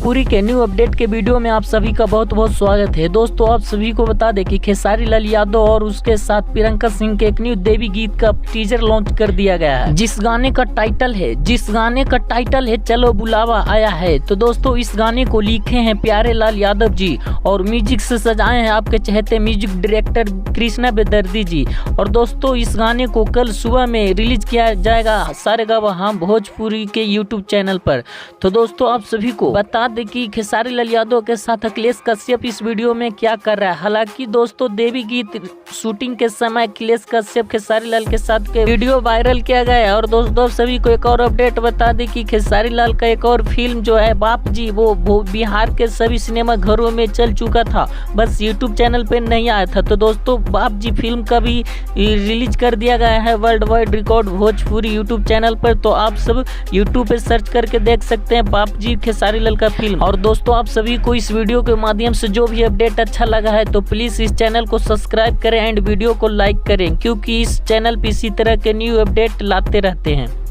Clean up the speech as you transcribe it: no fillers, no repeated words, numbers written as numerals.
भोजपुरी के new update के video में आप सभी का बहुत बहुत स्वागत है। दोस्तों आप सभी को बता दें कि खेसारी लाल यादव और उसके साथ प्रियंका सिंह के एक न्यू देवी गीत का टीजर लॉन्च कर दिया गया है, जिस गाने का टाइटल है चलो बुलावा आया है। तो दोस्तों इस गाने को लिखे हैं प्यारे लाल यादव जी और म्यूजिक से सजाए हैं आपके चहेते म्यूजिक डायरेक्टर कृष्णा बेदर्दी जी। और दोस्तों इस गाने को कल सुबह में रिलीज किया जाएगा सारेगामा भोजपुरी के यूट्यूब चैनल पर। तो दोस्तों आप सभी को बता दें कि खेसारी लाल यादव के साथ अखिलेश कश्यप इस वीडियो में क्या कर रहा है। हालांकि दोस्तों देवी गीत शूटिंग के समय अखिलेश कश्यप खेसारी लाल के साथ के वीडियो वायरल किया गया है। और दोस्तों सभी को एक और अपडेट बता दें कि खेसारी लाल का एक और फिल्म जो है बाप जी वो बिहार के सभी सिनेमा घरों में चल चुका था, बस यूट्यूब चैनल पे नहीं आया था। तो दोस्तों बाप जी फिल्म का भी रिलीज कर दिया गया है world wide record Bhojpuri YouTube channel पर। तो आप सब यूट्यूब पे सर्च करके देख सकते हैं बाप जी खेसारी लाल का फिल्म। और दोस्तों आप सभी को इस वीडियो के माध्यम से जो भी अपडेट अच्छा लगा है तो प्लीज इस चैनल को सब्सक्राइब करें एंड वीडियो को लाइक करें, क्योंकि इस चैनल पे इसी तरह के न्यू अपडेट लाते रहते हैं।